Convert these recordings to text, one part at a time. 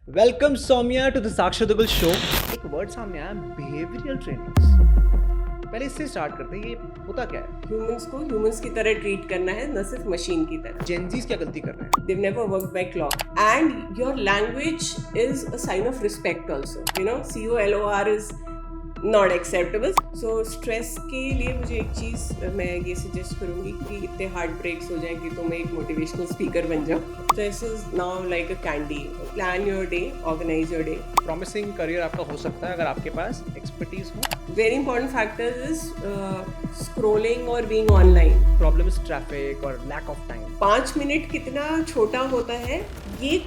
Welcome Saumya to the Sakshar Duggal show. एक word सामने आया, बिहेवियरल ट्रेनिंग्स। पहले इससे स्टार्ट करते हैं, ये होता क्या है? ह्यूमंस को ह्यूमंस की तरह ट्रीट करना है, न सिर्फ मशीन की तरह। जेनजीज क्या गलती कर रहे हैं? They've never worked by clock. And your language is a sign of respect also. COLOR is not acceptable. So stress के लिए मुझे एक चीज़ मैं ये सजेस्ट करूँगी कि इतने हार्ट ब्रेक्स हो जाएं कि तुम एक मोटिवेशनल स्पीकर बन जाओ. Stress is now like a candy. Plan your day, organize your day. Promising career आपका हो सकता है अगर आपके पास एक्सपर्टीज हो। Very important factor is scrolling or being online. Problem is traffic और लैक ऑफ टाइम। 5 मिनट कितना छोटा होता है, ये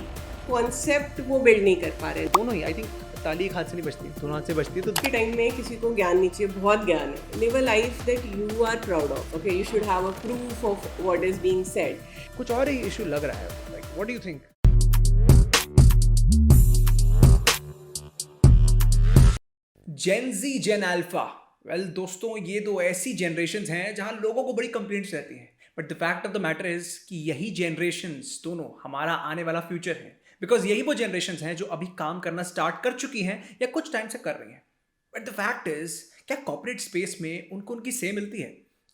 कॉन्सेप्ट वो बिल्ड नहीं कर पा रहे. दोनों ही, आई थिंक ताली एक हाथ से नहीं बचती, दोनों हाथ से बचती है। तो के टाइम में किसी को ज्ञान नहीं चाहिए, बहुत ज्ञान है. Live a life that you are proud of. Okay, you should have a proof of what is being said. कुछ और ही इशू लग रहा है, like what do you think? Gen Z, gen alpha. Well दोस्तों, ये दो ऐसी जनरेशंस हैं जहां लोगों को बड़ी कंप्लेंट्स रहती हैं, but the fact of the matter is कि यही जनरेशंस दोनों हमारा आने वाला फ्यूचर है। बिकॉज यही वो जनरेशंस हैं जो अभी काम करना स्टार्ट कर चुकी हैं या कुछ टाइम से कर रही हैं। बट द फैक्ट इज, क्या कॉर्पोरेट स्पेस में उनको उनकी से मिलती है?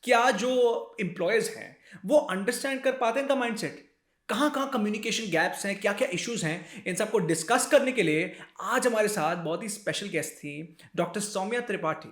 क्या जो एम्प्लॉयज हैं वो अंडरस्टैंड कर पाते हैं इनका माइंडसेट? कहाँ कहाँ कम्युनिकेशन गैप्स हैं, क्या क्या इश्यूज हैं, इन सबको डिस्कस करने के लिए आज हमारे साथ बहुत ही स्पेशल गेस्ट थी doctor Saumya Tripathi.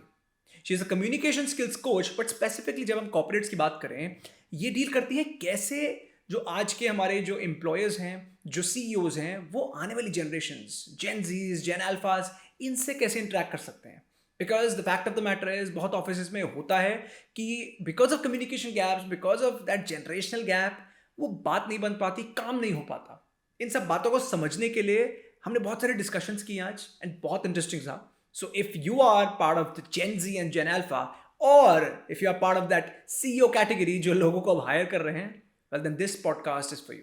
She is a communication skills coach, but specifically जब हम कॉर्पोरेट्स की बात करें, ये डील करती है कैसे जो आज के हमारे जो एम्प्लॉयर्स हैं, जो सीईओज हैं, वो आने वाली जनरेशंस, जेन जीज, जेन अल्फाज, इनसे कैसे इंटरेक्ट कर सकते हैं। Because the fact of the matter is, बहुत ऑफिस में होता है कि because of communication gaps, because of that generational gap, वो बात नहीं बन पाती, काम नहीं हो पाता। इन सब बातों को समझने के लिए हमने बहुत सारे डिस्कशंस किए आज, एंड बहुत इंटरेस्टिंग था। So if you are part of the gen Z and gen alpha, और if you are part of that CEO category जो लोगों को अब हायर कर रहे हैं, well then this podcast is for you.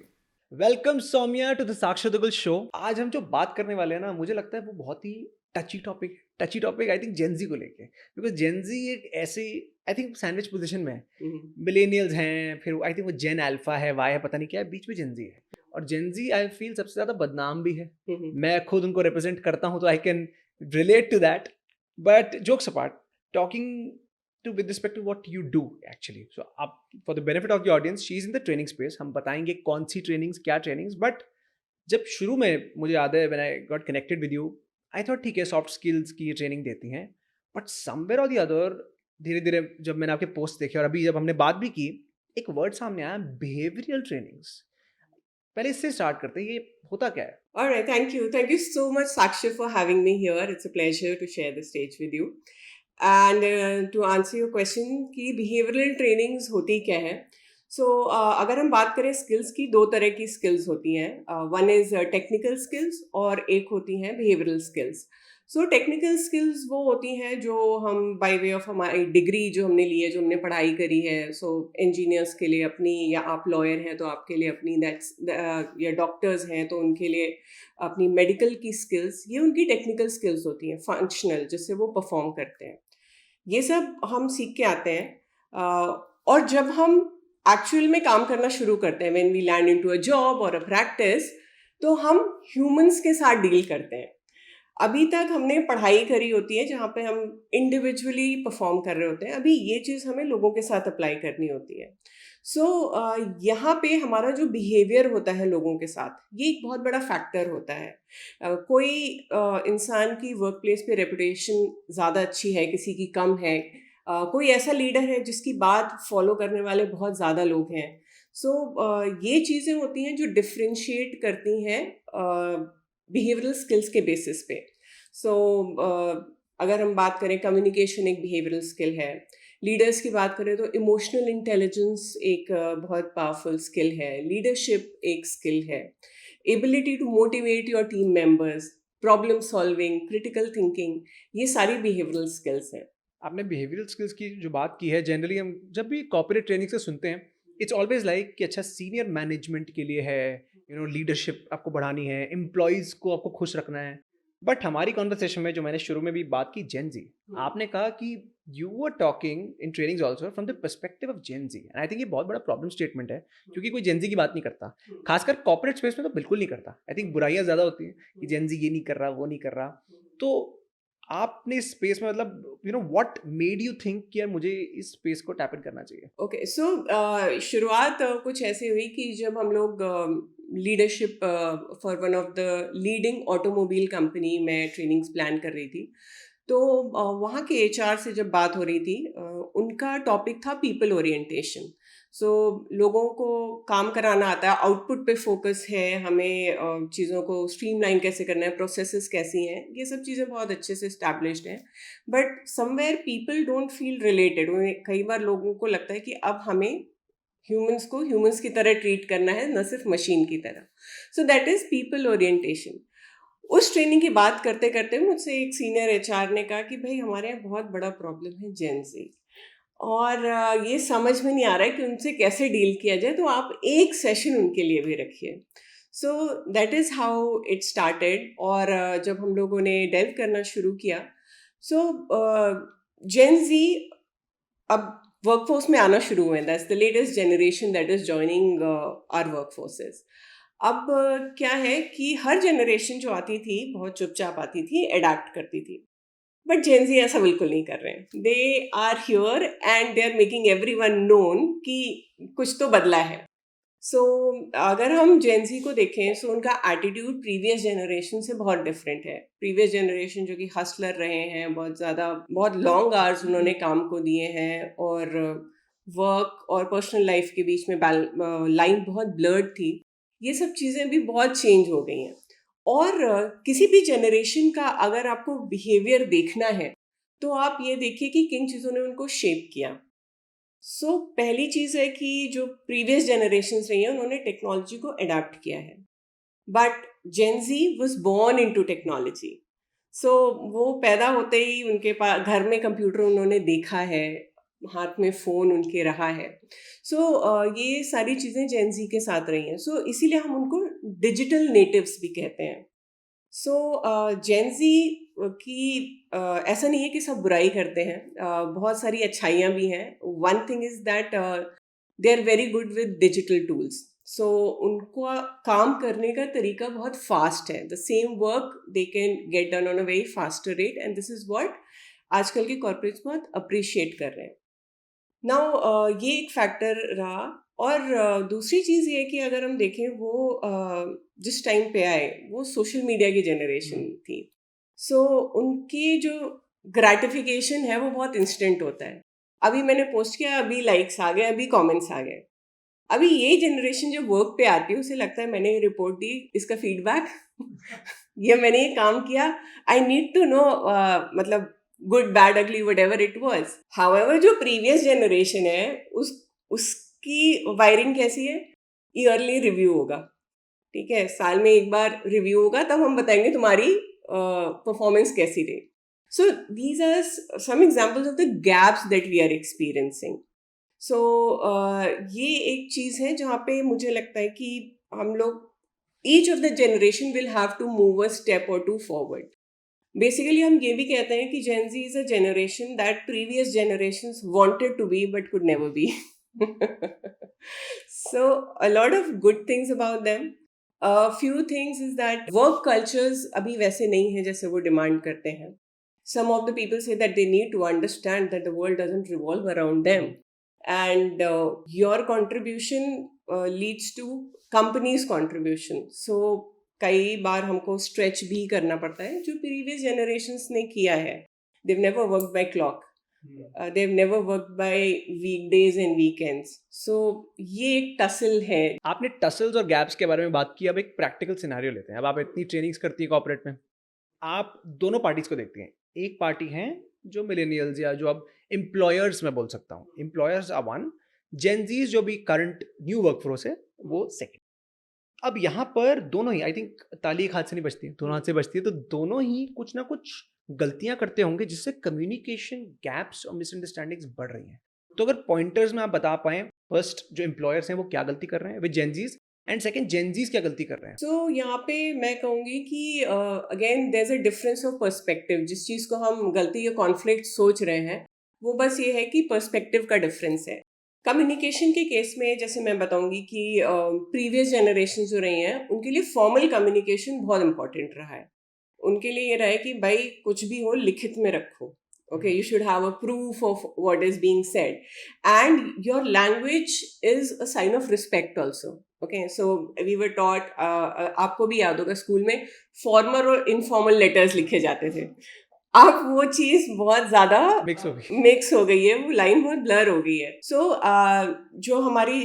Welcome Saumya to the Sakshar Duggal show. आज हम जो बात करने वाले हैं ना, मुझे लगता है वो बहुत ही टची टॉपिक आई थिंक जेन जी को लेके। बिकॉज जेन जी एक ऐसी, आई थिंक सैंडविच पोजीशन में है। मिलेनियल्स हैं, फिर आई थिंक वो जेन अल्फा है, वाई है, पता नहीं क्या है, बीच में जेन जी है। और जेन जी आई फील सबसे ज्यादा बदनाम भी है। मैं खुद उनको रिप्रेजेंट करता हूँ, तो I can relate to that. But jokes apart, talking to with respect to what you do actually, so आप for the benefit of the audience, she is in the training space. हम बताएंगे कौन सी trainings, क्या trainings. But जब शुरू में मुझे याद है, when I got connected with you, I thought ठीक है, सॉफ्ट स्किल्स की ट्रेनिंग देती हैं। But somewhere or the other, धीरे धीरे जब मैंने आपके पोस्ट देखे और अभी जब हमने बात भी की, एक वर्ड सामने आया, बिहेवियरल ट्रेनिंग्स। पहले इससे स्टार्ट करते हैं, ये होता क्या है? All right, thank you. Thank you so much, Sakshi, for having me here. It's a pleasure to share the stage with you. And to answer your question कि behavioral trainings होती क्या है? So अगर हम बात करें skills की, दो तरह की skills होती हैं. One is technical skills और एक होती हैं behavioral skills. So technical skills वो होती हैं जो हम बाय वे ऑफ हमारी डिग्री जो हमने ली है, जो हमने पढ़ाई करी है. सो इंजीनियर्स के लिए अपनी, या आप लॉयर हैं तो आपके लिए अपनी, दैट्स, या डॉक्टर्स हैं तो उनके लिए अपनी मेडिकल की स्किल्स, ये उनकी टेक्निकल स्किल्स होती हैं, फंक्शनल, जिससे वो परफॉर्म करते हैं. ये सब हम सीख के आते हैं. और जब हम एक्चुअल में काम करना शुरू करते हैं, when we land into a job और अ प्रैक्टिस, तो हम ह्यूमंस के साथ डील करते हैं. अभी तक हमने पढ़ाई करी होती है जहाँ पे हम इंडिविजुअली परफॉर्म कर रहे होते हैं. अभी ये चीज़ हमें लोगों के साथ अप्लाई करनी होती है. सो यहाँ पे हमारा जो बिहेवियर होता है लोगों के साथ, ये एक बहुत बड़ा फैक्टर होता है. कोई इंसान की वर्क प्लेस पे रेपुटेशन ज़्यादा अच्छी है, किसी की कम है. कोई ऐसा लीडर है जिसकी बात फॉलो करने वाले बहुत ज़्यादा लोग हैं. सो ये चीज़ें होती हैं जो डिफ्रेंशिएट करती हैं बिहेवियरल स्किल्स के बेसिस पे. सो अगर हम बात करें, कम्युनिकेशन एक बिहेवियरल स्किल है. लीडर्स की बात करें तो इमोशनल इंटेलिजेंस एक बहुत पावरफुल स्किल है. लीडरशिप एक स्किल है. Ability to motivate your team members, problem solving, critical thinking, ये सारी बिहेवियरल स्किल्स हैं. आपने बिहेवियरल स्किल्स की जो बात की है, जनरली हम जब भी कॉर्पोरेट ट्रेनिंग से सुनते हैं, इट्स ऑलवेज लाइक कि अच्छा सीनियर मैनेजमेंट के लिए है, लीडरशिप आपको बढ़ानी है, एम्प्लॉयज़ को आपको खुश रखना है। बट हमारी कॉन्वर्सेशन में जो मैंने शुरू में भी बात की जेन जी, आपने कहा कि you were talking in trainings also from the perspective of gen Z, and I think ये बहुत बड़ा प्रॉब्लम स्टेटमेंट है क्योंकि कोई जेन जी की बात नहीं करता, खासकर कॉर्पोरेट स्पेस में तो बिल्कुल नहीं करता। आई थिंक बुराइयां ज़्यादा होती हैं कि जेन जी ये नहीं कर रहा, वो नहीं कर रहा। तो आपने इस स्पेस में मतलब व्हाट मेड यू थिंक कि यार मुझे इस स्पेस को टैप इन करना चाहिए? ओके, सो शुरुआत कुछ ऐसी हुई कि जब हम लोग leadership for one of the leading automobile company में ट्रेनिंग्स प्लान कर रही थी। तो वहाँ के एचआर से जब बात हो रही थी, उनका टॉपिक था पीपल ओरिएंटेशन। सो लोगों को काम कराना आता है, आउटपुट पे फोकस है, हमें चीज़ों को स्ट्रीमलाइन कैसे करना है, प्रोसेसेस कैसी हैं, ये सब चीज़ें बहुत अच्छे से इस्टेब्लिश्ड हैं। But somewhere people don't feel related. उन्हें कई बार लोगों को लगता है कि अब हमें ह्यूमंस को ह्यूमंस की तरह ट्रीट करना है, न सिर्फ मशीन की तरह। So that is people orientation. उस ट्रेनिंग की बात करते करते मुझसे एक सीनियर एचआर ने कहा कि भाई हमारे यहाँ बहुत बड़ा प्रॉब्लम है जेन ज़ी, और ये समझ में नहीं आ रहा है कि उनसे कैसे डील किया जाए, तो आप एक सेशन उनके लिए भी रखिए। So that is how it started. और जब हम लोगों ने डेल्व करना शुरू किया, सो जेन ज़ी अब वर्कफोर्स में आना शुरू हुए हैं। That's the latest generation that is joining our workforces. अब क्या है कि हर जनरेशन जो आती थी बहुत चुपचाप आती थी, अडेप्ट करती थी। बट जेनजी ऐसा बिल्कुल नहीं कर रहे हैं। They are here and they are making everyone known कि कुछ तो बदला है। सो अगर हम जेनजी को देखें, सो उनका एटीट्यूड प्रीवियस जनरेशन से बहुत डिफरेंट है। प्रीवियस जनरेशन जो कि हसलर रहे हैं, बहुत ज़्यादा, बहुत लॉन्ग आवर्स उन्होंने काम को दिए हैं, और वर्क और पर्सनल लाइफ के बीच में लाइन बहुत ब्लर्ड थी। ये सब चीज़ें भी बहुत चेंज हो गई हैं। और किसी भी जनरेशन का अगर आपको बिहेवियर देखना है, तो आप ये देखिए कि किन चीज़ों ने उनको शेप किया। सो पहली चीज़ है कि जो प्रीवियस जनरेशन्स रही हैं, उन्होंने टेक्नोलॉजी को अडॉप्ट किया है। But gen Z was born into technology. So वो पैदा होते ही उनके पास घर में कंप्यूटर उन्होंने देखा है, हाथ में फ़ोन उनके रहा है। सो ये सारी चीज़ें जेन ज़ी के साथ रही हैं। सो इसीलिए हम उनको डिजिटल नेटिव्स भी कहते हैं। सो जेन ज़ी की ऐसा नहीं है कि सब बुराई करते हैं, बहुत सारी अच्छाइयाँ भी हैं। One thing is that they are very good with digital tools. So उनका काम करने का तरीका बहुत फास्ट है। The same work they can get done on a very faster rate, and this is what आजकल के कॉर्पोरेट्स बहुत अप्रिशिएट कर रहे हैं। नाउ ये एक फैक्टर रहा। और दूसरी चीज़ ये है कि अगर हम देखें, वो जिस टाइम पे आए वो सोशल मीडिया की जनरेशन थी। सो उनकी जो ग्रेटिफिकेशन है वो बहुत इंस्टेंट होता है। अभी मैंने पोस्ट किया, अभी लाइक्स आ गए, अभी कमेंट्स आ गए। अभी ये जनरेशन जो वर्क पे आती है, उसे लगता है मैंने ये रिपोर्ट दी, इसका फीडबैक ये मैंने ये काम किया, आई नीड टू नो, मतलब गुड बैड अगली what ever it was. However जो प्रीवियस जनरेशन है, उसकी वायरिंग कैसी है? ईयरली रिव्यू होगा, ठीक है, साल में एक बार रिव्यू होगा, तब हम बताएंगे तुम्हारी परफॉर्मेंस कैसी रही। So these are some examples of the gaps that we are experiencing. So ये एक चीज़ है जहाँ पे मुझे लगता है कि हम लोग, each of the generation will have to move a step or two forward. Basically हम ये भी कहते हैं कि gen Z is a generation that previous generations wanted to be but could never be. So a lot of good things about them. Few things is that work cultures अभी वैसे नहीं है जैसे वो डिमांड करते हैं। Some of the people say that they need to understand that the world doesn't revolve around them, and your contribution leads to company's contribution. So कई बार हमको स्ट्रेच भी करना पड़ता है, जो प्रीवियस जनरेशन्स ने किया है। They've never worked by clock. They've never worked by weekdays and weekends. So ये एक टसल है। आपने टसल्स और गैप्स के बारे में बात की, अब एक प्रैक्टिकल सिनेरियो लेते हैं। अब आप इतनी ट्रेनिंग्स करती है कॉर्पोरेट में, आप दोनों पार्टीज को देखती हैं। एक पार्टी हैं जो मिलेनियल्स, या जो अब एम्प्लॉयर्स मैं बोल सकता हूँ, एम्प्लॉयर्स आर वन, जेनजीज जो भी करंट न्यू वर्कफोर्स है वो सेकंड। अब यहाँ पर दोनों ही, आई थिंक ताली एक हाथ से नहीं बजती, दोनों हाथ से बजती है, तो दोनों ही कुछ ना कुछ गलतियां करते होंगे जिससे कम्युनिकेशन गैप्स और मिसअंडरस्टैंडिंग्स बढ़ रही हैं। तो अगर पॉइंटर्स में आप बता पाएं, फर्स्ट जो एम्प्लॉयर्स हैं वो क्या गलती कर रहे हैं with Gen Zs, and second, Gen Zs क्या गलती कर रहे हैं? सो यहाँ पे मैं कहूँगी कि again there is a difference of perspective. जिस चीज़ को हम गलती या कॉन्फ्लिक्ट सोच रहे हैं वो बस ये है कि पर्सपेक्टिव का डिफरेंस है. कम्युनिकेशन के केस में जैसे मैं बताऊंगी कि प्रीवियस जनरेशन जो रही हैं उनके लिए फॉर्मल कम्युनिकेशन बहुत इंपॉर्टेंट रहा है. उनके लिए ये रहा है कि भाई कुछ भी हो लिखित में रखो. Okay, you should have a proof of what is being said, and your language is a sign of respect also. Okay, so we were taught, आपको भी याद होगा स्कूल में फॉर्मल और इनफॉर्मल लेटर्स लिखे जाते थे. अब वो चीज बहुत ज्यादा मिक्स हो गई है, वो लाइन बहुत ब्लर हो गई है. सो जो हमारी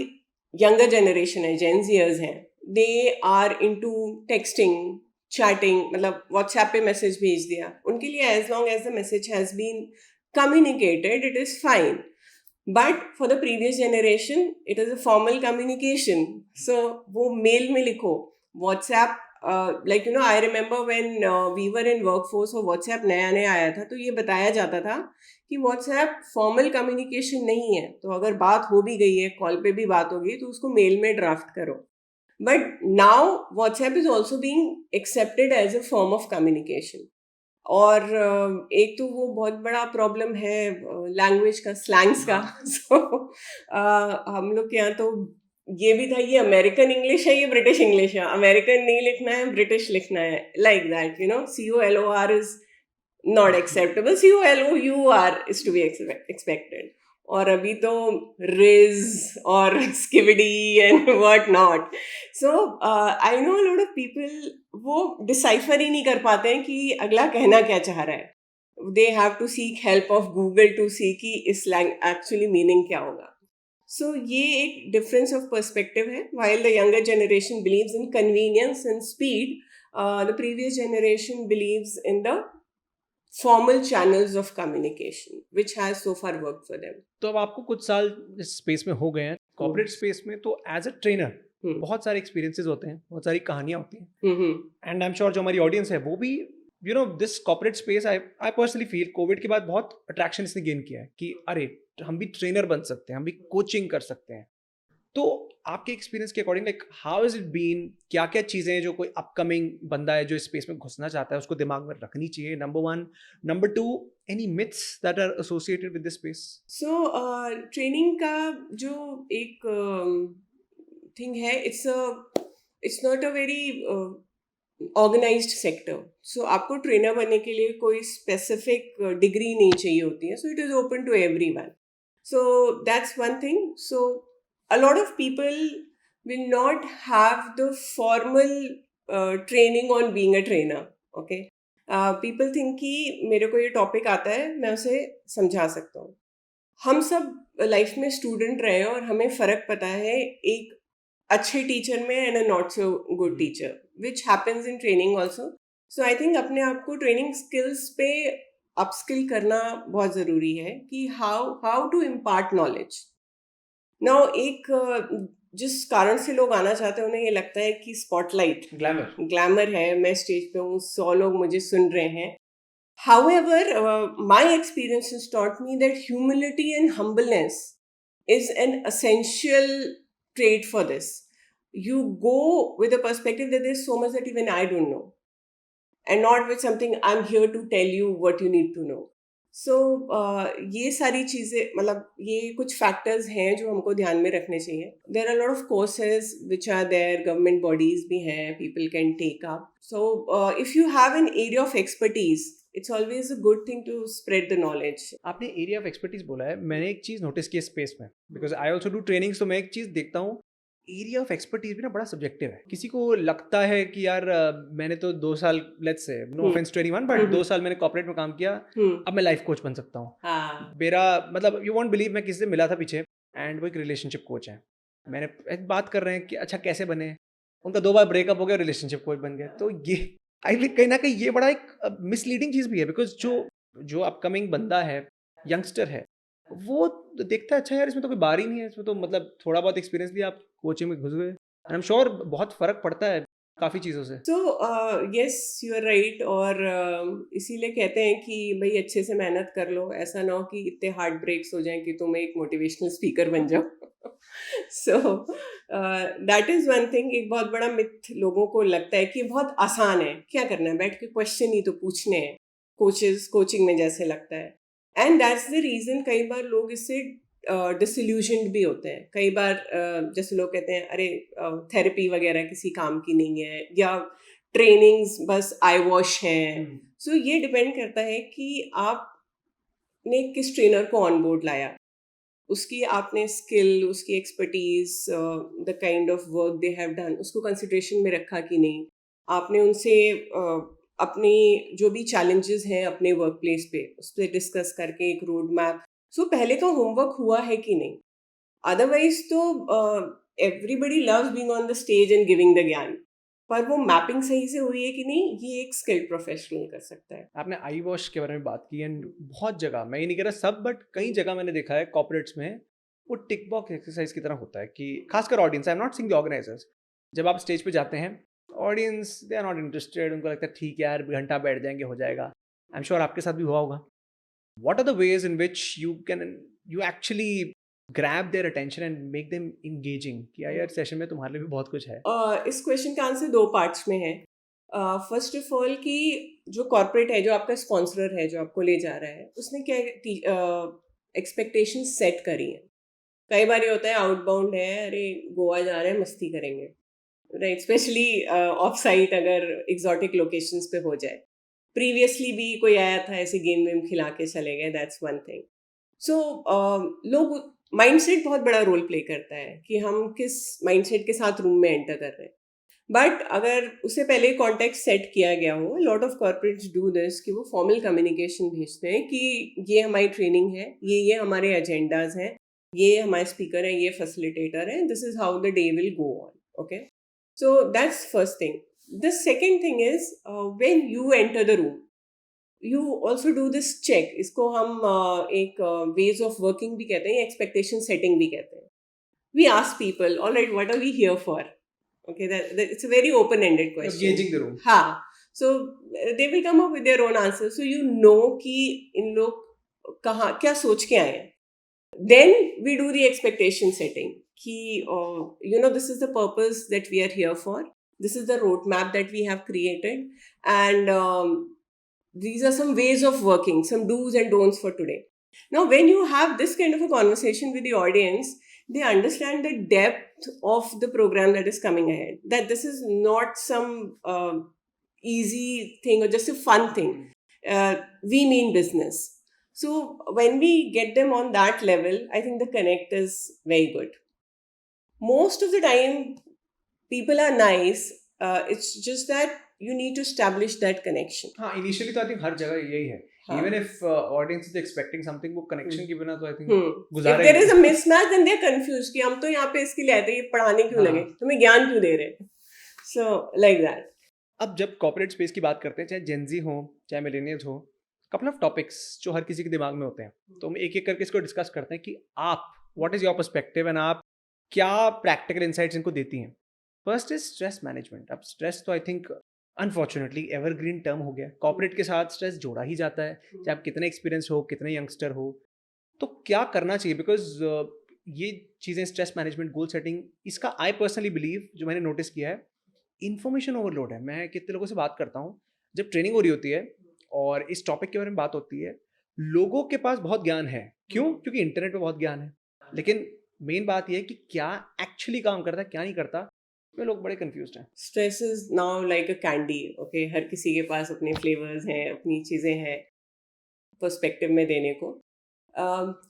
यंगर जनरेशन है, जेनजियर्स हैं, they are into texting, chatting, मतलब व्हाट्सएप पे मैसेज भेज दिया. उनके लिए as long as the message has been communicated it is fine. But for the previous generation it is a formal communication. So वो mail में लिखो. WhatsApp, like you know, I remember when we were in workforce और WhatsApp नया नया आया था, तो ये बताया जाता था कि व्हाट्सएप फॉर्मल कम्युनिकेशन नहीं है. तो अगर बात हो भी गई है, कॉल पे भी बात हो गई, तो उसको मेल में ड्राफ्ट करो. But now WhatsApp is also being accepted as a form of communication. और एक तो वो बहुत बड़ा प्रॉब्लम है लैंग्वेज का, स्लैंग्स का. सो हम लोग के यहाँ तो ये भी था, ये अमेरिकन इंग्लिश है, ये ब्रिटिश इंग्लिश है. अमेरिकन नहीं लिखना है, ब्रिटिश लिखना है, like that, you know. COLOR is not acceptable, COLOUR is to be expected. और अभी तो रिज और skibidi and what not. So I know lot of people वो डिसाइफर ही नहीं कर पाते हैं कि अगला कहना क्या चाह रहा है. They have to seek help of Google to see कि इस एक्चुअली मीनिंग क्या होगा. सो ये एक डिफरेंस ऑफ पर्सपेक्टिव है. While the younger generation believes in convenience and speed, the previous generation believes in the formal channels of communication, which has so far worked for them. तो अब आपको कुछ साल इस स्पेस में हो गए हैं, कॉर्पोरेट स्पेस में, तो एज अ ट्रेनर बहुत सारे एक्सपीरियंसेस होते हैं, बहुत सारी कहानियां होती हैं. एंड आई एम श्योर जो हमारी ऑडियंस है वो भी, you know, this corporate space, I personally feel Covid के बाद बहुत अट्रैक्शन इसने गेन किया है कि अरे हम भी ट्रेनर बन सकते हैं, हम भी कोचिंग कर सकते हैं. तो आपके एक्सपीरियंस के according, like how is it been, क्या क्या चीज़ें हैं जो कोई अपकमिंग बंदा है जो इस स्पेस में घुसना चाहता है उसको दिमाग में रखनी चाहिए? Number 1. Number 2, any myths that are associated with this space? So training का जो एक थिंग है, it's not a very organised sector. So आपको ट्रेनर बनने के लिए कोई स्पेसिफिक डिग्री नहीं चाहिए होती है. So it is open to everyone. So that's one thing. So a lot of people will not have the formal training on being a trainer. Okay. People think कि मेरे को ये टॉपिक आता है, मैं उसे समझा सकता हूँ. हम सब लाइफ में स्टूडेंट रहे हैं और हमें फ़र्क पता है एक अच्छे टीचर में and a not so good teacher, which happens in training also. So I think अपने आप को ट्रेनिंग स्किल्स पे अपस्किल करना बहुत ज़रूरी है कि how to impart knowledge. Now एक जिस कारण से लोग आना चाहते हैं, उन्हें ये लगता है कि स्पॉटलाइट, ग्लैमर है, मैं स्टेज पे हूँ, 100 लोग मुझे सुन रहे हैं. However, my experience has taught me that humility and humbleness is an essential trait for this. You go with a perspective that there's so much that even I don't know, and not with something I'm here to tell you what you need to know. So ये सारी चीज़ें, मतलब ये कुछ factors हैं जो हमको ध्यान में रखने चाहिए. There are a lot of courses which are there, government bodies भी हैं, people can take up. So if you have an area of expertise, it's always a good thing to spread the knowledge. आपने area of expertise बोला है, मैंने एक चीज़ notice की space में, because I also do trainings, तो मैं एक चीज़ देखता हूँ, एरिया ऑफ एक्सपर्टीज भी ना बड़ा सब्जेक्टिव है. किसी को लगता है कि यार मैंने तो 2 साल, let's say, no offence to anyone, but 2 साल मैंने कॉर्पोरेट में काम किया, अब मैं लाइफ कोच बन सकता हूँ. मेरा मतलब, यू वोंट बिलीव, मैं किसी से मिला था पीछे, एंड वो एक रिलेशनशिप कोच है. मैंने बात कर रहे हैं कि अच्छा कैसे बने, उनका 2 बार ब्रेकअप हो गया, रिलेशनशिप कोच बन गया. तो ये आई थिंक कहीं ना कहीं ये बड़ा एक मिसलीडिंग चीज़ भी है, बिकॉज जो अपकमिंग बंदा है, यंगस्टर है, वो देखता है अच्छा यार इसमें तो कोई बार ही नहीं है, इसमें तो मतलब थोड़ा बहुत एक्सपीरियंस लिया, आप कोचिंग में घुस गए. आई एम श्योर बहुत फ़र्क पड़ता है काफ़ी चीज़ों से। So yes, you are right. और इसीलिए कहते हैं कि भाई अच्छे से मेहनत कर लो, ऐसा ना हो कि इतने हार्ट ब्रेक्स हो जाएं कि तुम एक मोटिवेशनल स्पीकर बन जाओ. So that is one thing. एक बहुत बड़ा मिथ लोगों को लगता है कि बहुत आसान है, क्या करना है, बैठ के क्वेश्चन ही तो पूछने हैं, कोचिंग में जैसे लगता है. एंड दैट्स द रीजन कई बार लोग इससे डिसल्यूशन्ड भी होते हैं. कई बार जैसे लोग कहते हैं अरे थेरेपी वगैरह किसी काम की नहीं है, या ट्रेनिंग्स बस आई वॉश हैं. सो ये डिपेंड करता है कि आपने किस ट्रेनर को ऑन बोर्ड लाया, उसकी आपने स्किल, उसकी expertise, the kind of work they have done, उसको कंसिडरेशन में रखा कि नहीं. आपने उनसे अपनी जो भी चैलेंजेस हैं अपने वर्क प्लेस पे उस पर डिस्कस करके एक रोड मैप. सो पहले तो होमवर्क हुआ है कि नहीं. अदरवाइज तो everybody loves being on the stage and giving the ज्ञान, पर वो मैपिंग सही से हुई है कि नहीं, ये एक स्किल्ड प्रोफेशनल कर सकता है. आपने आई वॉश के बारे में बात की एंड बहुत जगह, मैं ये नहीं कह रहा सब, बट कई जगह मैंने देखा है कॉर्पोरेट्स में वो टिक बॉक्स एक्सरसाइज की तरह होता है कि खासकर audience, I am not saying the organisers, जब आप स्टेज पे जाते हैं audience they are not interested, उनको लगता है ठीक है यार घंटा बैठ जाएंगे हो जाएगा. आई एम श्योर आपके साथ भी हुआ होगा. What are the ways in which you actually grab their attention and make them engaging कि यार सेशन में तुम्हारे लिए भी बहुत कुछ है. इस क्वेश्चन का आंसर दो पार्ट्स में है. फर्स्ट ऑफ ऑल कि जो कॉर्पोरेट है, जो आपका स्पॉन्सर है, जो आपको ले जा रहा है, उसने क्या एक्सपेक्टेशन सेट करी है. कई बार ये होता है आउटबाउंड है, अरे गोवा जा रहे हैं मस्ती करेंगे, राइट, स्पेशली ऑफ साइट अगर एग्जॉटिक लोकेशंस पे हो जाए. प्रीवियसली भी कोई आया था ऐसे गेम वेम खिला के चले गए, दैट्स वन थिंग. सो लोग, माइंडसेट बहुत बड़ा रोल प्ले करता है कि हम किस माइंडसेट के साथ रूम में एंटर कर रहे हैं. बट अगर उससे पहले कॉन्टेक्स्ट सेट किया गया हो, lot of corporates do this कि वो फॉर्मल कम्युनिकेशन भेजते हैं कि ये हमारी ट्रेनिंग है, ये हमारे एजेंडाज हैं, ये हमारे स्पीकर हैं, ये फैसिलिटेटर हैं, this is how the day will go on. Okay, so that's first thing. The second thing is when you enter the room, you also do this check. इसको हम एक वेज ऑफ वर्किंग भी कहते हैं, expectation setting भी कहते हैं. We ask people, alright, what are we here for? Okay, that it's a very open-ended question. Engaging the room. हाँ, so they will come up with their own answer. So you know कि इन लोग कहाँ क्या सोच के आए हैं. Then we do the expectation setting कि you know, this is the purpose that we are here for. This is the roadmap that we have created, and these are some ways of working, some do's and don'ts for today. Now, when you have this kind of a conversation with the audience, they understand the depth of the program that is coming ahead. That this is not some easy thing or just a fun thing. We mean business. So when we get them on that level, I think the connect is very good. Most of the time, people are nice. It's just that you need to establish that connection. हाँ, initially तो I think हर जगह यही है. हाँ. Even if audience is expecting something, वो connection के बिना तो I think If गुजारे. there is a mismatch, then they are confused कि हम तो यहाँ पे इसके लिए आए थे, ये पढ़ाने क्यों हाँ. लगे, तुम्हें ज्ञान क्यों दे रहे. So like that. अब जब कॉर्पोरेट स्पेस की बात करते हैं, चाहे जेनजी हो चाहे मिलेनियल्स हो, कपल ऑफ टॉपिक्स जो हर किसी के दिमाग में होते हैं, तो हम एक एक करके इसको डिस्कस करते हैं कि आप, what is your perspective and आप क्या प्रैक्टिकल इनसाइट्स इनको देती हैं. First is stress management. अब स्ट्रेस तो I think unfortunately evergreen term हो गया. कॉर्पोरेट के साथ स्ट्रेस जोड़ा ही जाता है, चाहे आप कितने एक्सपीरियंस हो, कितने यंगस्टर हो. तो क्या करना चाहिए, बिकॉज ये चीज़ें स्ट्रेस मैनेजमेंट, गोल सेटिंग, इसका आई पर्सनली बिलीव, जो मैंने नोटिस किया है, इन्फॉर्मेशन ओवरलोड है. मैं कितने लोगों से बात करता हूँ, जब ट्रेनिंग हो रही होती है और इस टॉपिक के बारे में बात होती है, लोगों के पास बहुत ज्ञान है. क्यों? क्योंकि इंटरनेट पे बहुत ज्ञान है, लेकिन मेन बात यह है कि क्या एक्चुअली काम करता है, क्या नहीं करता, में लोग बड़े कंफ्यूज्ड हैं. Stress is now like a candy. Okay, हर किसी के पास अपने फ्लेवर्स हैं, अपनी चीज़ें हैं पर्सपेक्टिव में देने को.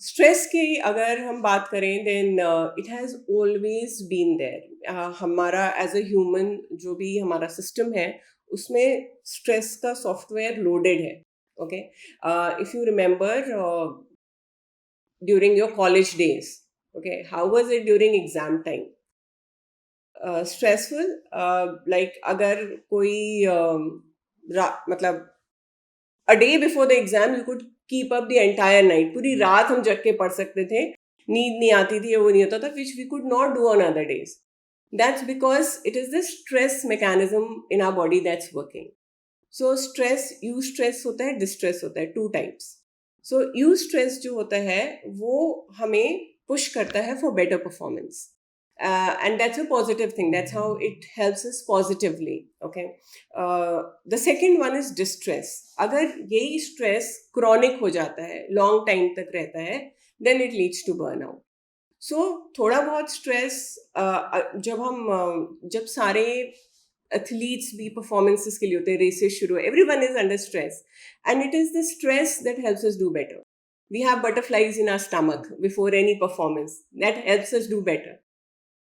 स्ट्रेस की अगर हम बात करें, then it has always been there. हमारा एज अ ह्यूमन जो भी हमारा सिस्टम है, उसमें स्ट्रेस का सॉफ्टवेयर लोडेड है. Okay, if you remember during your college days, okay, how was it during exam time? Stressful. Like अगर कोई मतलब a day before the exam you could keep up the entire night. पूरी रात हम जग के पढ़ सकते थे, नींद नहीं आती थी, वो नहीं होता था, which we could not do on other days. That's because it is the stress mechanism in our body that's working. So stress, eustress होता है, distress होता है, two types. So eustress जो होता है वो हमें push करता है for better performance. And that's a positive thing. That's how it helps us positively. Okay. The second one is distress. अगर यही stress chronic हो जाता है, long time तक रहता है, then it leads to burnout. सो थोड़ा बहुत स्ट्रेस जब सारे एथलीट्स भी परफॉर्मेंसेस के लिए होते हैं, रेसेस शुरू, everyone is under stress and it is the stress that helps us do better. We have butterflies in our stomach before any performance. That helps us do better.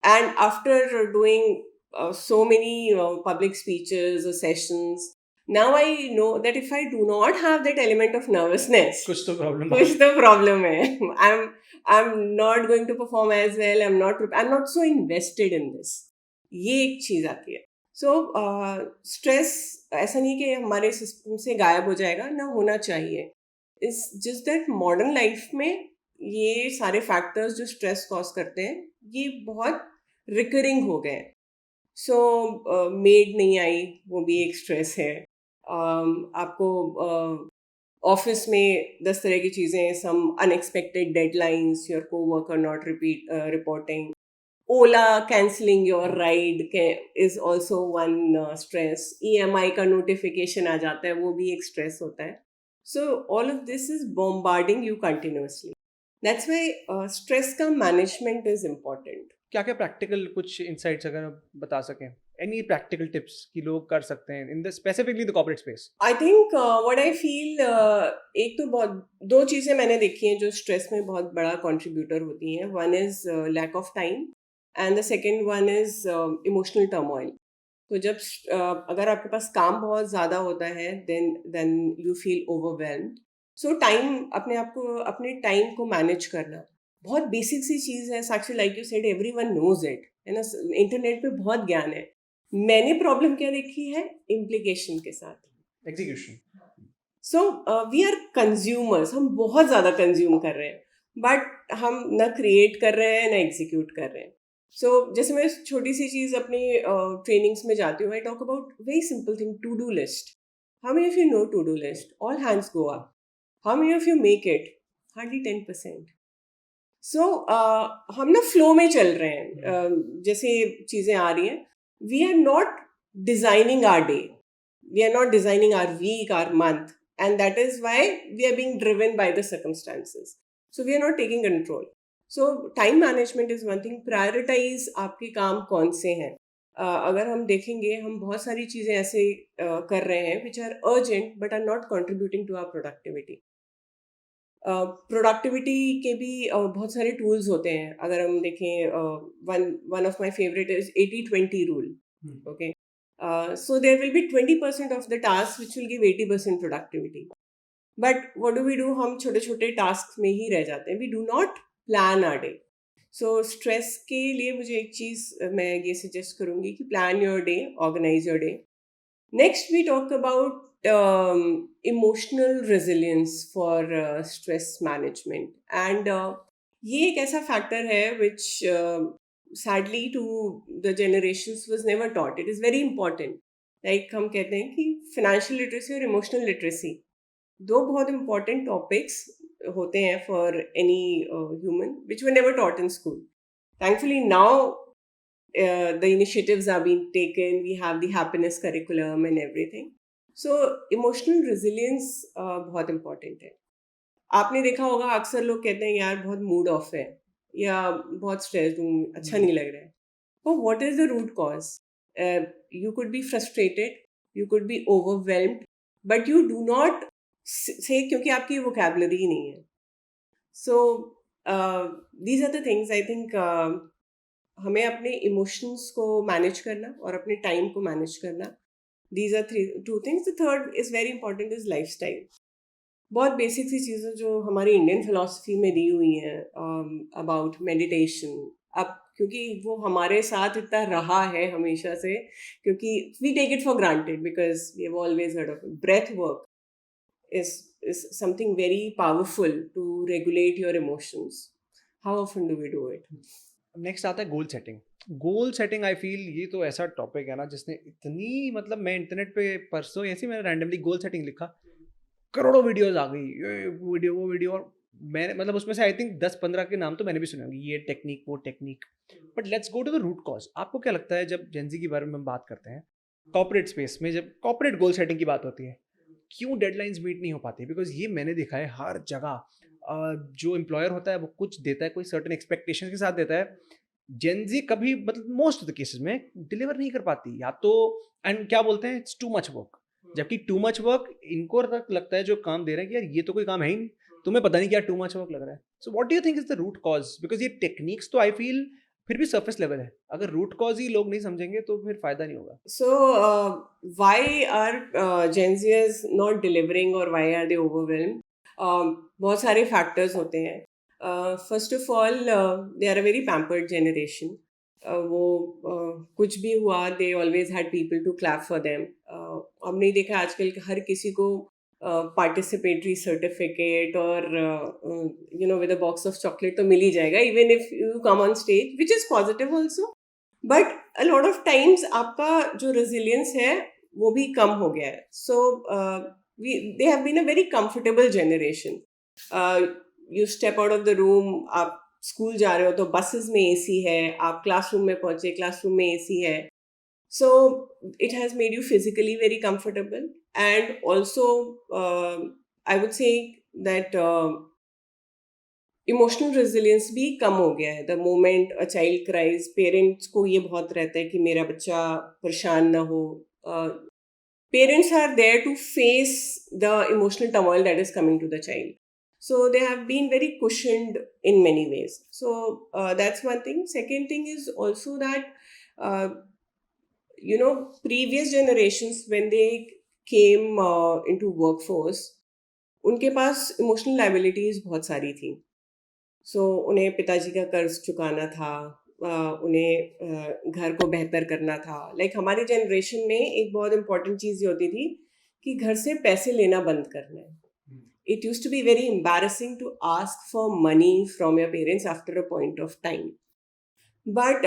And after doing so many public speeches or sessions, now I know that if I do not have that element of nervousness, कुछ तो problem कुछ तो problem है. I'm not going to perform as well. I'm not so invested in this. ये एक चीज आती है. सो स्ट्रेस ऐसा नहीं कि हमारे सिस्टम से गायब हो जाएगा, ना होना चाहिए. It's just that modern life में ये सारे फैक्टर्स जो स्ट्रेस कॉज करते हैं ये बहुत रिकरिंग हो गए. सो मेड नहीं आई, वो भी एक स्ट्रेस है. आपको ऑफिस में 10 तरह की चीज़ें, some unexpected deadlines, your coworker not reporting, Ola cancelling your ride is also one stress. EMI का नोटिफिकेशन आ जाता है, वो भी एक स्ट्रेस होता है. So all of this is bombarding you continuously. That's why stress का मैनेजमेंट इज इम्पॉर्टेंट. क्या क्या प्रैक्टिकल कुछ इंसाइट्स अगर आप बता सकें, एनी प्रैक्टिकल टिप्स कि लोग कर सकते हैं in the specifically the corporate space? I think what I feel, एक तो बहुत दो चीज़ें मैंने देखी हैं जो स्ट्रेस में बहुत बड़ा कंट्रीब्यूटर होती हैं. One is lack of time and the second one is emotional turmoil. तो जब अगर आपके पास काम बहुत ज़्यादा होता है then you feel overwhelmed. So time, अपने टाइम को मैनेज करना बहुत बेसिक सी चीज़ है. Sakshi, like you said, everyone knows it, है ना. इंटरनेट पे बहुत ज्ञान है. मैंने प्रॉब्लम क्या देखी है? इम्प्लीकेशन के साथ, execution. So we are consumers. हम बहुत ज़्यादा कंज्यूम कर रहे हैं, बट हम ना क्रिएट कर रहे हैं ना एग्जीक्यूट कर रहे हैं. सो जैसे मैं छोटी सी चीज़ अपनी ट्रेनिंग्स में जाती हूँ, I talk about very simple thing, to do list. How many of you know to do list? All hands go up. How many of you make it? Hardly 10%. So हम ना फ्लो में चल रहे हैं. जैसे चीज़ें आ रही हैं, we are not designing our day, we are not designing our week, our month, and that is why we are being driven by the circumstances. So we are not taking control. So time management is one thing. Prioritize आपके काम कौन से हैं. अगर हम देखेंगे, हम बहुत सारी चीज़ें ऐसे कर रहे हैं which are urgent but are not contributing to our productivity. Productivity के भी बहुत सारे टूल्स होते हैं. अगर हम देखें, one of my favourite is 80-20 rule. Okay. So there will be 20% of the tasks which will give 80% productivity. But what do? हम छोटे छोटे टास्क में ही रह जाते हैं. We do not plan our day. So stress के लिए मुझे एक चीज़ मैं ये सजेस्ट करूँगी कि plan your day, organize your day. Next we talk about emotional resilience for stress management. And ये एक ऐसा factor है which sadly to the generations was never taught. It is very important. Like हम कहते हैं कि financial literacy और emotional literacy दो बहुत important topics होते हैं for any human which were never taught in school. Thankfully now the initiatives are being taken. We have the happiness curriculum and everything. So emotional resilience बहुत important है. आपने देखा होगा अक्सर लोग कहते हैं यार बहुत मूड ऑफ है या बहुत स्ट्रेस्ड हूँ, अच्छा नहीं लग रहा है. But what is the root cause? You could be frustrated, you could be overwhelmed, but you do not say क्योंकि आपकी vocabulary ही नहीं है. So these are the things I think हमें अपने इमोशंस को मैनेज करना और अपने टाइम को मैनेज करना. These are two things. The third is very important is lifestyle. बहुत बेसिक सी चीज़ें जो हमारी इंडियन फिलॉसफी में दी हुई हैं अबाउट मेडिटेशन. अब क्योंकि वो हमारे साथ इतना रहा है हमेशा से, क्योंकि we take it for granted because we have always heard of it. Breath work is something very powerful to regulate your emotions. How often do we do it? Next आता है goal setting. Goal setting I feel ये तो ऐसा topic है ना जिसने इतनी मतलब मैं इंटरनेट पे परसों ऐसे ही मैंने रैंडमली गोल सेटिंग लिखा, करोड़ों वीडियोस आ गई, ये वीडियो वो वीडियो, और मैंने मतलब उसमें से आई थिंक 10-15 के नाम तो मैंने भी सुने होंगे, ये टेक्निक वो technique. But let's go to the root cause. आपको क्या लगता है जब जेंजी के बारे में हम बात करते हैं, कॉर्पोरेट स्पेस में जब कॉर्पोरेट गोल सेटिंग की बात होती है, क्यों डेडलाइंस मीट नहीं हो पाती? बिकॉज ये मैंने देखा है हर जगह, जो एम्प्लॉयर होता है वो कुछ देता है, कोई सर्टेन एक्सपेक्टेशन के साथ देता है, जेंजी कभी मतलब मोस्ट ऑफ द केसेस में डिलीवर नहीं कर पाती, या तो एंड क्या बोलते हैं, इट्स टू मच वर्क। जबकि टू मच वर्क इनको तक लगता है जो काम दे रहे हैं कि यार ये तो कोई काम है ही नहीं, तुम्हें पता नहीं क्या टू मच वर्क लग रहा है। So what do you think is the root cause? Because ये टेक्निक्स तो आई फील फिर भी सरफेस लेवल है, अगर रूट कॉज ही लोग नहीं समझेंगे तो फिर फायदा नहीं होगा। So, why are Gen Zers not delivering or why are they overwhelmed? बहुत सारे factors होते हैं. First of all, they are a very pampered generation. वो कुछ भी हुआ, they always had people to clap for them. हमने देखा आजकल हर किसी को participatory certificate और with a box of chocolate तो मिल ही जाएगा, even if you come on stage, which is positive also. But a lot of times आपका जो रेजिलियंस है वो भी कम हो गया है. So they have been a very comfortable generation. You step out of the room, आप स्कूल जा रहे हो तो बसेस में एसी है, आप क्लासरूम में पहुंचे, क्लासरूम में एसी है. So it has made you physically very comfortable and also I would say that emotional resilience भी कम हो गया है. The moment a child cries, parents को ये बहुत रहता है कि मेरा बच्चा परेशान ना हो. Parents are there to face the emotional turmoil that is coming to the child. So they have been very cushioned in many ways. So that's one thing. Second thing is also that uh, previous generations when they came into workforce, उनके पास emotional liabilities बहुत सारी थी. सो उन्हें पिताजी का कर्ज चुकाना था, उन्हें घर को बेहतर करना था. लाइक हमारी जनरेशन में एक बहुत इम्पोर्टेंट चीज़ ये होती थी कि घर से पैसे लेना बंद करना है. It used to be very embarrassing to ask for money from your parents after a point of time. But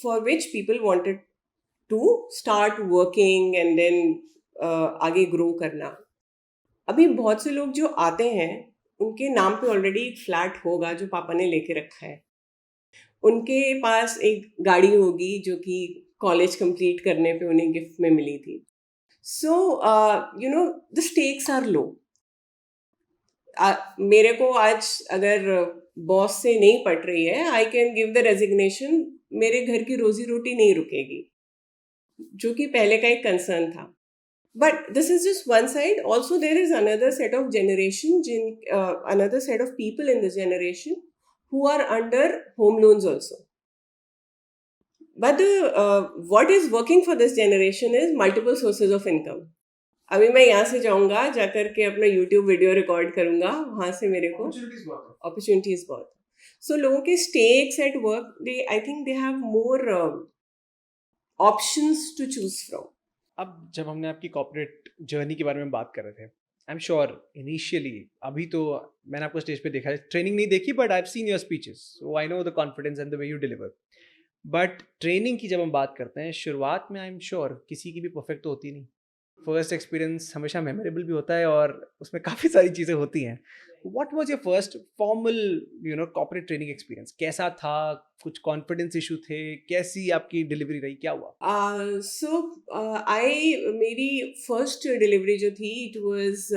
for which people wanted to start working and then आगे grow करना. अभी बहुत से लोग जो आते हैं उनके नाम पे ऑलरेडी एक फ्लैट होगा जो पापा ने लेके रखा है. उनके पास एक गाड़ी होगी जो कि कॉलेज कंप्लीट करने पे उन्हें गिफ्ट में मिली थी. सो द स्टेक्स आर लो. मेरे को आज अगर बॉस से नहीं पट रही है, I can give the resignation, मेरे घर की रोजी रोटी नहीं रुकेगी, जो कि पहले का एक कंसर्न था. But this is just one side. Also, there is another set of another set of people in this generation who are under home loans also. But what is working for this generation is multiple sources of income. अभी मैं यहाँ से जाऊँगा, जाकर के अपना YouTube video record करूँगा, वहाँ से मेरे को opportunities बहुत. So लोगों के stakes at work, I think they have more options to choose from. अब जब हमने आपकी कॉर्पोरेट जर्नी के बारे में बात कर रहे थे, आई एम श्योर इनिशियली, अभी तो मैंने आपको स्टेज पे देखा है, ट्रेनिंग नहीं देखी but I have seen your speeches, so I know the confidence and the way you deliver. But training की जब हम बात करते हैं, शुरुआत में आई एम श्योर किसी की भी परफेक्ट तो होती नहीं. फर्स्ट एक्सपीरियंस हमेशा मेमोरेबल भी होता है और उसमें काफ़ी सारी चीज़ें होती हैं. What was your first formal corporate training experience? कैसा था? कुछ कॉन्फिडेंस इशू थे? कैसी आपकी डिलीवरी रही? क्या हुआ? मेरी फर्स्ट डिलीवरी जो थी, it was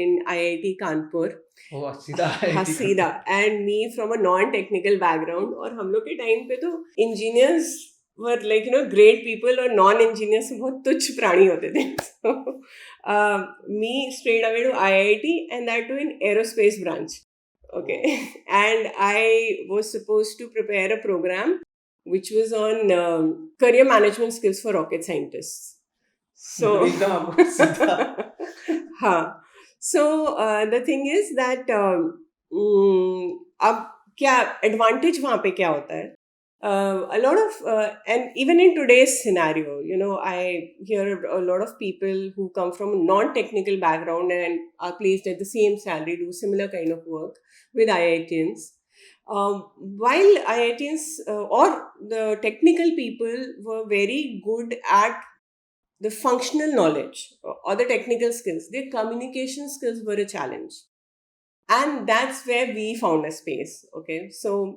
in IIT Kanpur. Oh, सीधा हाँ, सीधा. And me from a non technical background, और हम लोग के टाइम पे तो engineers were like great people और नॉन इंजीनियर्स बहुत तुच्छ प्राणी होते थे. So me straight away to IIT and that too in aerospace branch. Okay. And I was supposed to prepare a program which was on career management skills for rocket scientists. So हाँ. So the thing is that अब क्या advantage वहाँ पे क्या होता है? A lot of and even in today's scenario, I hear a lot of people who come from a non-technical background and are placed at the same salary, do similar kind of work with IITians. While IITians or the technical people were very good at the functional knowledge or the technical skills, their communication skills were a challenge. And that's where we found a space. Okay. So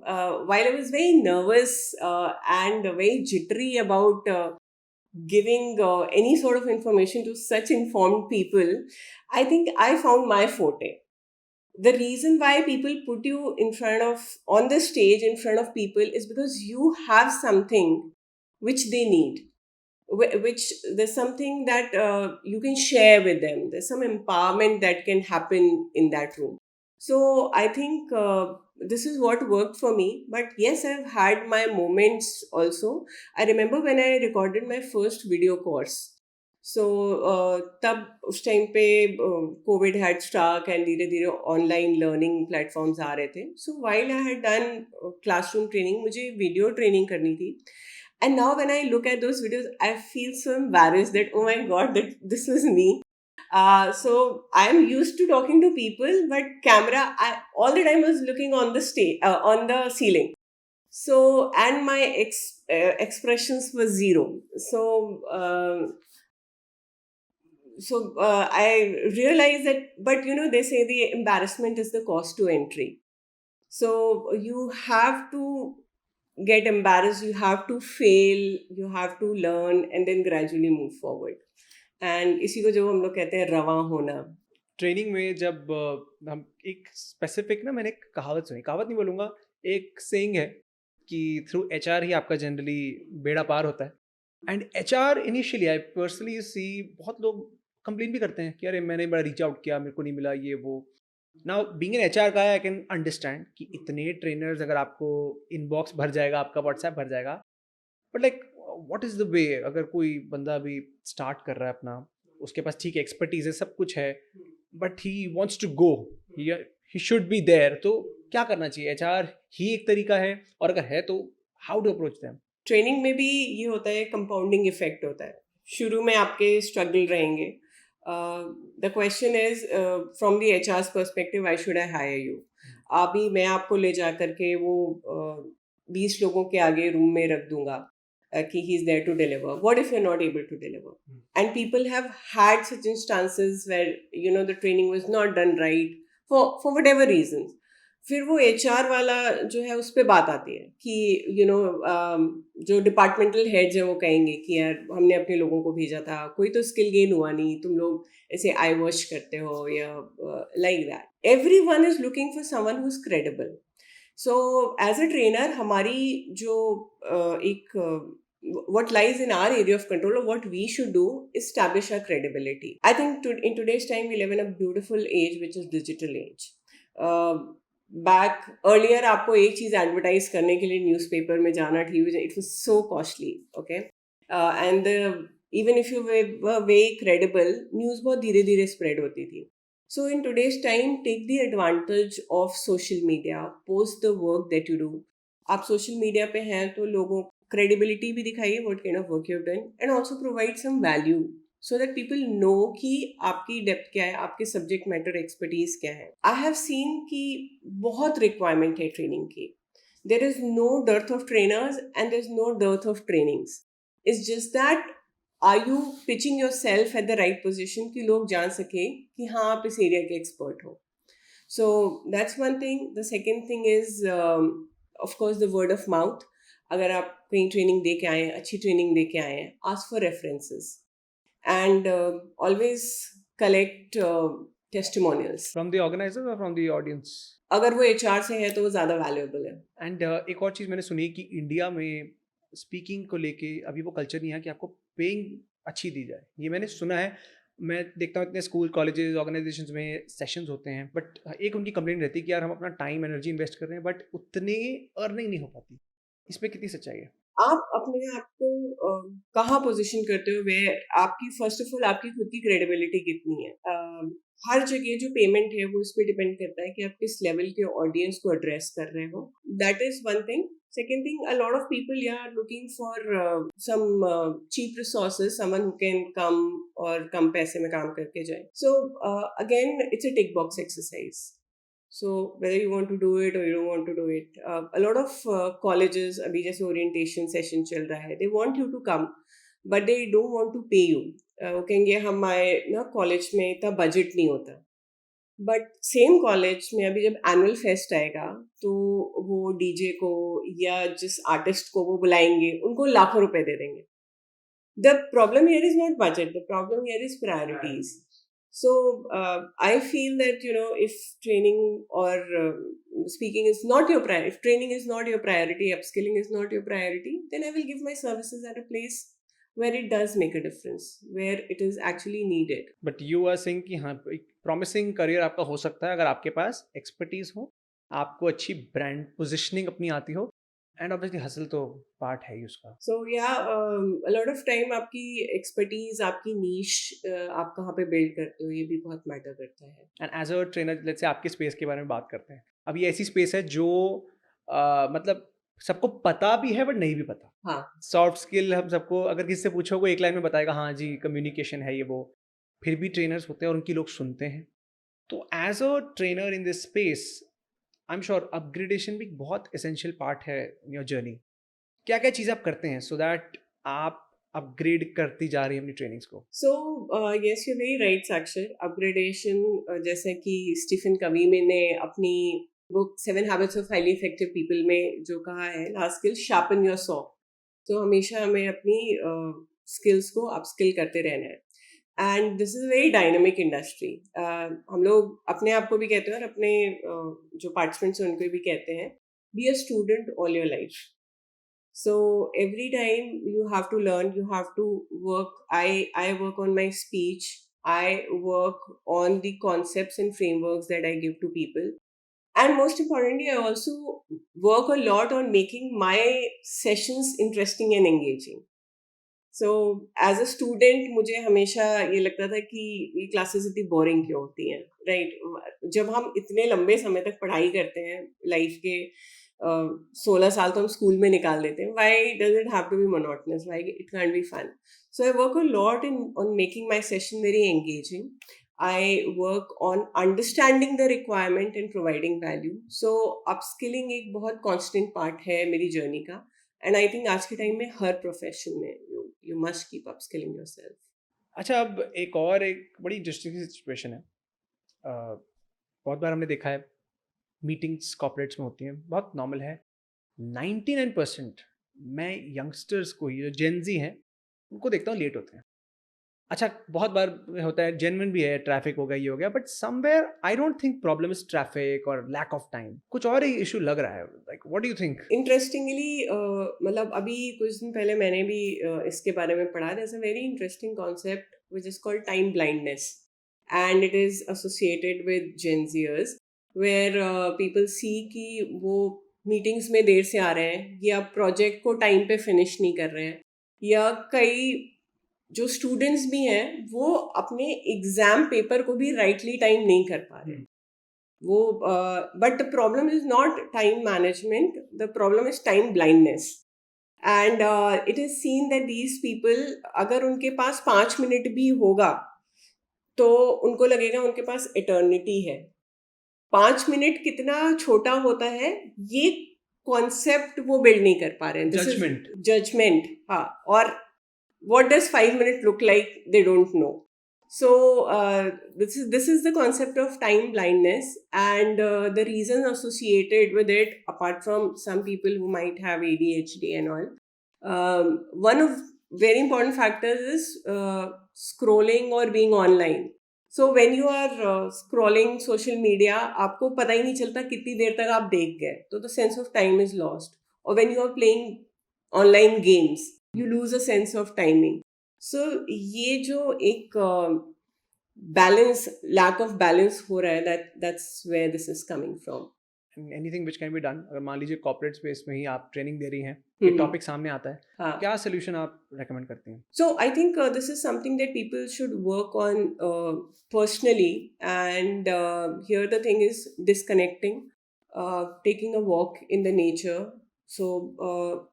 while I was very nervous and very jittery about giving any sort of information to such informed people, I think I found my forte. The reason why people put you in front of, on the stage in front of people, is because you have something which they need, which there's something that you can share with them. There's some empowerment that can happen in that room. So I think this is what worked for me. But yes, I've had my moments also. I remember when I recorded my first video course. So तब उस time पे Covid had start and धीरे धीरे online learning platforms आ रहे थे. So while I had done classroom training, मुझे video training करनी थी. And now when I look at those videos, I feel so embarrassed that, oh my God, that this was me. So I'm used to talking to people, but camera, I all the time was looking on the stage, on the ceiling. So, and my expressions were zero. So I realized that, but you know, they say the embarrassment is the cost to entry. So you have to get embarrassed, you have to fail, you have to learn, and then gradually move forward. And इसी को जो हम लोग कहते हैं रवां होना. Training में जब हम एक स्पेसिफिक ना, मैंने एक कहावत सुनी, कहावत नहीं बोलूँगा, एक सेइंग है कि थ्रू एचआर ही आपका जनरली बेड़ा पार होता है. And HR initially I personally see बहुत लोग कंप्लेन भी करते हैं कि अरे मैंने बड़ा रीच आउट किया, मेरे को नहीं मिला ये वो. नाउ बीइंग एन एचआर का आई कैन अंडरस्टैंड कि इतने ट्रेनर्स, अगर आपको इनबॉक्स भर जाएगा, आपका व्हाट्सएप भर जाएगा, but like what is the way, अगर कोई बंदा अभी स्टार्ट कर रहा है अपना, उसके पास ठीक है एक्सपर्टीज है, सब कुछ है, but he wants to go, he should be there, तो क्या करना चाहिए? एचआर ही एक तरीका है, और अगर है तो how to approach them? Training में भी ये होता है, कंपाउंडिंग इफेक्ट होता है. शुरू में आपके स्ट्रगल रहेंगे. The question is from the HR's perspective, why should I hire you. अभी मैं आपको ले जा करके वो 20 लोगों के आगे रूम में रख दूंगा कि he is there to deliver. What if you're not able to deliver? And people have had such instances where, you know, the training was not done right for whatever reasons. फिर वो HR वाला जो है उस पर बात आती है कि यू नो जो डिपार्टमेंटल हेड्स हैं वो कहेंगे कि यार हमने अपने लोगों को भेजा था, कोई तो स्किल गेन हुआ नहीं, तुम लोग ऐसे आई वॉश करते हो या like that. Every one is looking for someone who is credible. So as a trainer हमारी जो एक what lies in our area of control, or what we should do, is establish our credibility. I think in today's time we live in a beautiful age which is digital age. Back earlier आपको एक चीज़ advertise करने के लिए newspaper में जाना, TV, it was so costly. Okay. And even if you were very credible, news बहुत धीरे धीरे स्प्रेड होती थी. So in today's time, take the advantage of social media, post the work that you do. आप social media पे हैं तो लोगों क्रेडिबिलिटी भी दिखाइए, what kind of work you've done, and also provide some value so that people know कि आपकी depth क्या है, आपके सब्जेक्ट मैटर एक्सपर्टीज क्या है. आई हैव सीन कि बहुत रिक्वायरमेंट है ट्रेनिंग की. There is no dearth of trainers and there is no dearth of trainings. It's just that are you pitching your self at the right position कि लोग जान सके कि हाँ आप इस एरिया के एक्सपर्ट हो. So that's one thing. The second thing is of course the word of mouth. अगर आप कहीं ट्रेनिंग दे के आए हैं, अच्छी ट्रेनिंग दे के आए हैं, ask for references and always collect testimonials from the organizers or from the audience? अगर वो एचआर से है तो वो ज़्यादा वैल्यूएबल है. एंड एक और चीज़ मैंने सुनी कि इंडिया में स्पीकिंग को लेके अभी वो कल्चर नहीं है कि आपको पेइंग अच्छी दी जाए. ये मैंने सुना है. मैं देखता हूँ इतने स्कूल, कॉलेजेस, ऑर्गेनाइजेशंस में सेशंस होते हैं, बट एक उनकी कंप्लेंट रहती है कि यार हम अपना टाइम एनर्जी इन्वेस्ट कर रहे हैं बट उतनी अर्निंग नहीं हो पाती. इसमें कितनी सच्चाई है? आप अपने आप को कहाँ पोजीशन करते हो, वे आपकी फर्स्ट ऑफ ऑल आपकी खुद की क्रेडिबिलिटी कितनी है. हर जगह जो पेमेंट है वो इस पे डिपेंड करता है कि आप किस लेवल के ऑडियंस को एड्रेस कर रहे हो. That is one thing. Second thing, a lot of people are looking for some cheap resources, someone who can come और कम पैसे में काम करके जाए. So again, it's a tick box exercise. So whether you want to do it or you don't want to do it, a lot of colleges अभी जैसे orientation session चल रहा है, they want you to come, but they don't want to pay you. वो कहेंगे हमारे ना college में इतना बजट नहीं होता, बट सेम कॉलेज में अभी जब एनुअल फेस्ट आएगा तो वो डीजे को या जिस आर्टिस्ट को वो बुलाएंगे उनको लाखों रुपए दे देंगे. The problem here is not budget. The problem here is priorities. So I feel that if training or speaking is not your priority, if training is not your priority, upskilling is not your priority, then I will give my services at a place where it does make a difference, where it is actually needed. But you are saying कि हाँ एक promising career आपका हो सकता है अगर आपके पास expertise हो, आपको अच्छी ब्रांड पोजिशनिंग अपनी आती हो, एंड ऑब्वियसली हसल तो पार्ट है ही उसका. So yeah, a lot of time आपकी expertise, आपकी niche, आप कहाँ पे build करते हो, ये भी बहुत मैटर करता है. And as a trainer let's say आपके स्पेस के बारे में बात करते हैं. अब ये ऐसी स्पेस है जो मतलब सबको पता भी है बट नहीं भी पता. हाँ. सॉफ्ट स्किल हम सबको अगर किसी से पूछो वो एक लाइन में बताएगा हाँ जी कम्युनिकेशन है ये वो, फिर भी ट्रेनर्स होते हैं और उनकी लोग सुनते हैं. तो as a trainer in this space I am sure upgradation भी एक बहुत एसेंशियल पार्ट है इन योर जर्नी. क्या क्या चीज़ आप करते हैं सो दैट आप अपग्रेड करती जा रही है अपनी ट्रेनिंग्स को? So yes, you're very right, Sakshar. Upgradation, जैसे कि स्टीफन कवी ने अपनी book 7 Habits of Highly Effective People में जो कहा है, last skill sharpen your saw. तो हमेशा हमें अपनी स्किल्स को अपस्किल करते रहना है. And this is very dynamic industry. हम लोग अपने आप को भी कहते हैं और अपने जो पार्टिसिपेंट्स हैं उनको भी कहते हैं, be a student all your life. So every time you have to learn, you have to work. I work on my speech. I work on the concepts and frameworks that I give to people. And most importantly, I also work a lot on making my sessions interesting and engaging. So as a student, मुझे हमेशा ये लगता था कि ये classes इतनी boring क्यों होती हैं, राइट? जब हम इतने लंबे समय तक पढ़ाई करते हैं, लाइफ के 16 साल तो हम स्कूल में निकाल देते हैं. Why does it have to be monotonous? Why it can be fun? So I work a lot in on making my session very engaging. I work on understanding the requirement and providing value. So upskilling एक बहुत constant part है मेरी journey का. And I think आज के time में हर profession में you must keep upskilling yourself. अच्छा अब एक बड़ी इंटरेस्टिंग सिचुएशन है. बहुत बार हमने देखा है मीटिंग्स कॉर्पोरेट्स में होती हैं, बहुत नॉर्मल है. 99% मैं यंगस्टर्स को ही जो जेनजी हैं उनको देखता हूँ लेट होते हैं. अच्छा बहुत बार होता है जेन्युइन भी है, ट्रैफिक हो गया ये हो गया, but somewhere I don't think problem is traffic और लैक ऑफ टाइम, कुछ और ही इशू लग रहा है. Like what do you think? Interestingly मतलब अभी कुछ दिन पहले मैंने भी इसके बारे में पढ़ा. There is a very interesting concept which is called time blindness, and it is associated with gen zers, where people see कि वो मीटिंग्स में देर से आ रहे हैं या प्रोजेक्ट को टाइम पे फिनिश नहीं कर रहे हैं, या कई जो स्टूडेंट्स भी हैं वो अपने एग्जाम पेपर को भी राइटली टाइम नहीं कर पा रहे. वो but the problem is not time management, the problem is time blindness. And it is seen that these people, अगर उनके पास 5 मिनट भी होगा तो उनको लगेगा उनके पास इटर्निटी है. 5 मिनट कितना छोटा होता है ये कॉन्सेप्ट वो बिल्ड नहीं कर पा रहे हैं. जजमेंट. हाँ. और what does 5 minutes look like, they don't know. So this is the concept of time blindness, and the reasons associated with it, apart from some people who might have ADHD and all, one of very important factors is scrolling or being online. So when you are scrolling social media, आपको पता ही नहीं चलता कितनी देर तक आप देख गए, तो the sense of time is lost. Or when you are playing online games, you lose a sense of timing. So ये जो एक balance, lack of balance हो रहा है, that's where this is coming from. Anything which can be done. अगर मान लीजिए corporate space में ही आप ट्रेनिंग दे रही हैं, ये टॉपिक सामने आता है, हाँ. क्या सोल्यूशन आप रेकमेंड करती हैं? So I think this is something that people should work on personally, and here the thing is disconnecting, taking a walk in the nature. So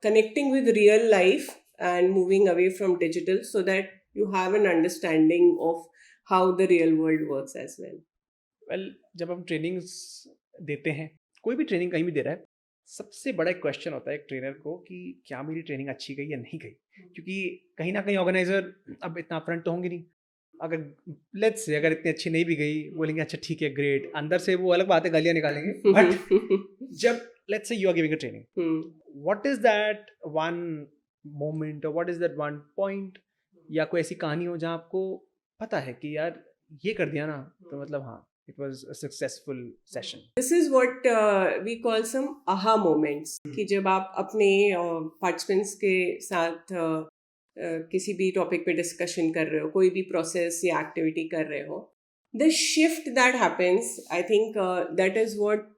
connecting with real life and moving away from digital so that you have an understanding of how the real world works as well. Well, जब हम trainings देते हैं, कोई भी training कहीं भी दे रहा है, सबसे बड़ा एक क्वेश्चन होता है एक ट्रेनर को कि क्या मेरी ट्रेनिंग अच्छी गई या नहीं गई, क्योंकि कहीं ना कहीं ऑर्गेनाइजर अब इतना अपफ्रंट तो होंगे नहीं। अगर लेट्स से अगर इतनी अच्छी नहीं भी गई, बोलेंगे अच्छा ठीक है ग्रेट, अंदर से वो अलग बात है, गालियां निकालेंगे। बट जब let's say you are giving a training, what is that one moment or what is that one point या कोई ऐसी कहानी हो जहाँ आपको पता है कि यार ये कर दिया ना तो मतलब हाँ, it was a successful session. This is what we call some aha moments कि जब आप अपने participants के साथ किसी भी टॉपिक पे डिस्कशन कर रहे हो, कोई भी प्रोसेस या एक्टिविटी कर रहे हो, the shift that happens, I think that is what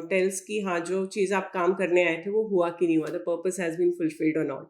tells कि हाँ जो चीज़ आप काम करने आए थे वो हुआ कि नहीं हुआ, the purpose has been fulfilled और नॉट.